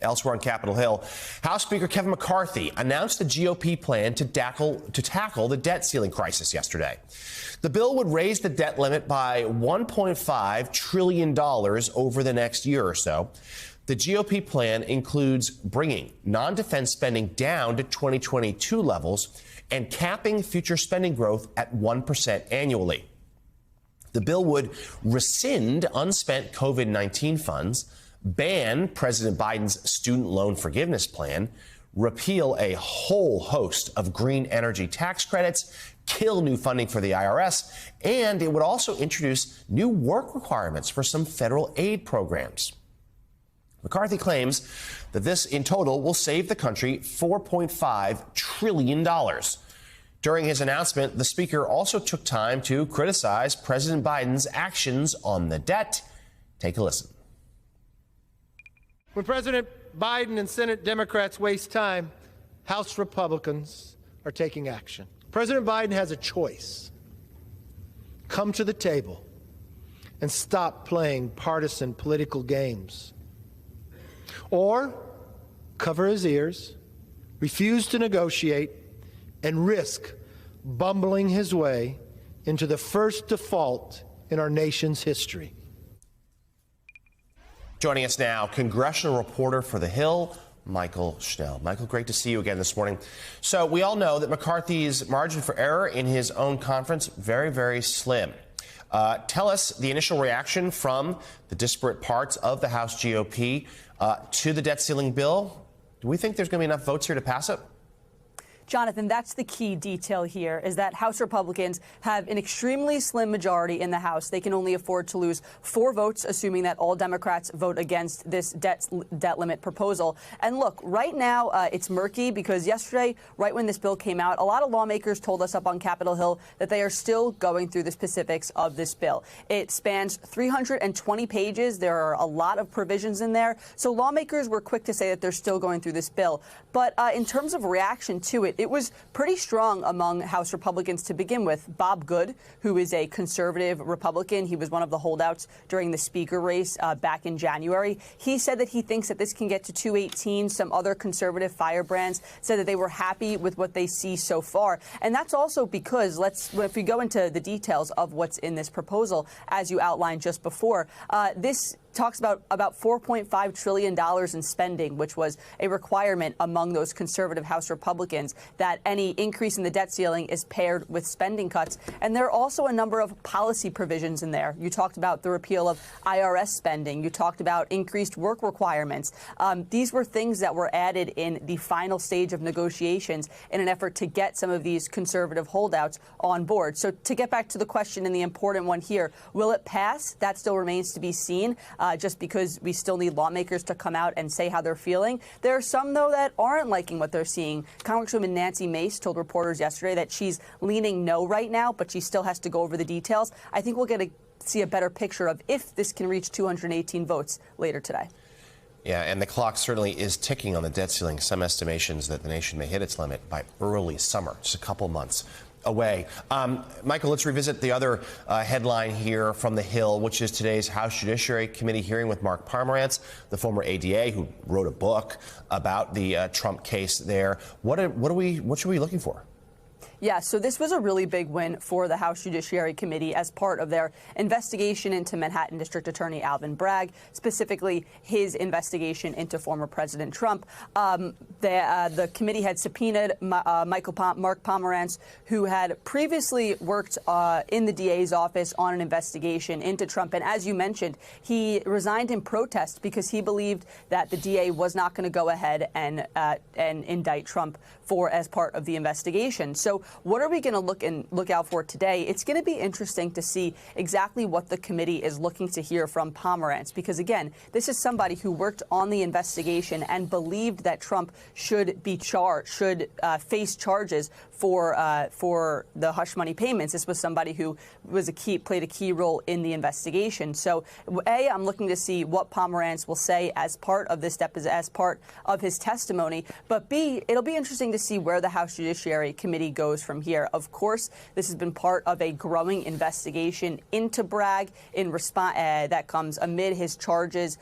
Elsewhere on Capitol Hill, House Speaker Kevin McCarthy announced the GOP plan to tackle the debt ceiling crisis yesterday. The bill would raise the debt limit by $1.5 trillion over the next year or so. The GOP plan includes bringing non-defense spending down to 2022 levels and capping future spending growth at 1% annually. The bill would rescind unspent COVID-19 funds, ban President Biden's student loan forgiveness plan, repeal a whole host of green energy tax credits, kill new funding for the IRS, and it would also introduce new work requirements for some federal aid programs. McCarthy claims that this in total will save the country $4.5 trillion. During his announcement, the speaker also took time to criticize President Biden's actions on the debt. Take a listen. When President Biden and Senate Democrats waste time, House Republicans are taking action. President Biden has a choice. Come to the table and stop playing partisan political games. Or cover his ears, refuse to negotiate, and risk bumbling his way into the first default in our nation's history. Joining us now, congressional reporter for The Hill, Michael Schnell. Michael, great to see you again this morning. So we all know that McCarthy's margin for error in his own conference, very, very slim. Tell us the initial reaction from the disparate parts of the House GOP to the debt ceiling bill. Do we think there's going to be enough votes here to pass it? Jonathan, that's the key detail here, is that House Republicans have an extremely slim majority in the House. They can only afford to lose 4 votes, assuming that all Democrats vote against this debt limit proposal. And look, right now it's murky because yesterday, right when this bill came out, a lot of lawmakers told us up on Capitol Hill that they are still going through the specifics of this bill. It spans 320 pages. There are a lot of provisions in there. So lawmakers were quick to say that they're still going through this bill. But in terms of reaction to it, it was pretty strong among House Republicans to begin with. Bob Good, who is a conservative Republican, he was one of the holdouts during the speaker race back in January. He said that he thinks that this can get to 218. Some other conservative firebrands said that they were happy with what they see so far. And that's also because, if we go into the details of what's in this proposal, as you outlined just before, this talks about $4.5 trillion in spending, which was a requirement among those conservative House Republicans, that any increase in the debt ceiling is paired with spending cuts. And there are also a number of policy provisions in there. You talked about the repeal of IRS spending. You talked about increased work requirements. These were things that were added in the final stage of negotiations in an effort to get some of these conservative holdouts on board. So to get back to the question and the important one here, will it pass? That still remains to be seen. Just because we still need lawmakers to come out and say how they're feeling. There are some, though, that aren't liking what they're seeing. Congresswoman Nancy Mace told reporters yesterday that she's leaning no right now, but she still has to go over the details. I think we'll get to see a better picture of if this can reach 218 votes later today. Yeah, and the clock certainly is ticking on the debt ceiling. Some estimations that the nation may hit its limit by early summer, just a couple months away. Michael, let's revisit the other headline here from The Hill, which is today's House Judiciary Committee hearing with Mark Pomerantz, the former ADA who wrote a book about the Trump case there. What should we be looking for? Yeah, so this was a really big win for the House Judiciary Committee as part of their investigation into Manhattan District Attorney Alvin Bragg, specifically his investigation into former President Trump. The committee had subpoenaed Mark Pomerantz, who had previously worked in the DA's office on an investigation into Trump. And as you mentioned, he resigned in protest because he believed that the DA was not going to go ahead and indict Trump as part of the investigation. So what are we going to look out for today? It's going to be interesting to see exactly what the committee is looking to hear from Pomerantz, because, again, this is somebody who worked on the investigation and believed that Trump should face charges for the hush money payments. This was somebody who played a key role in the investigation. So, A, I'm looking to see what Pomerantz will say as part of this as part of his testimony. But B, it'll be interesting to see where the House Judiciary Committee goes goes from here. Of course, this has been part of a growing investigation into Bragg in response that comes amid his charges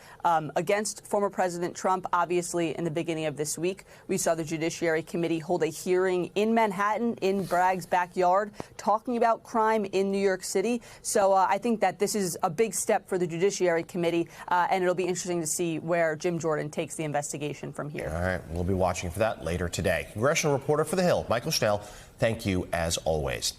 against former President Trump. Obviously, in the beginning of this week, we saw the Judiciary Committee hold a hearing in Manhattan, in Bragg's backyard, talking about crime in New York City. So I think that this is a big step for the Judiciary Committee, and it'll be interesting to see where Jim Jordan takes the investigation from here. All right, we'll be watching for that later today. Congressional reporter for The Hill, Michael Schnell, thank you as always.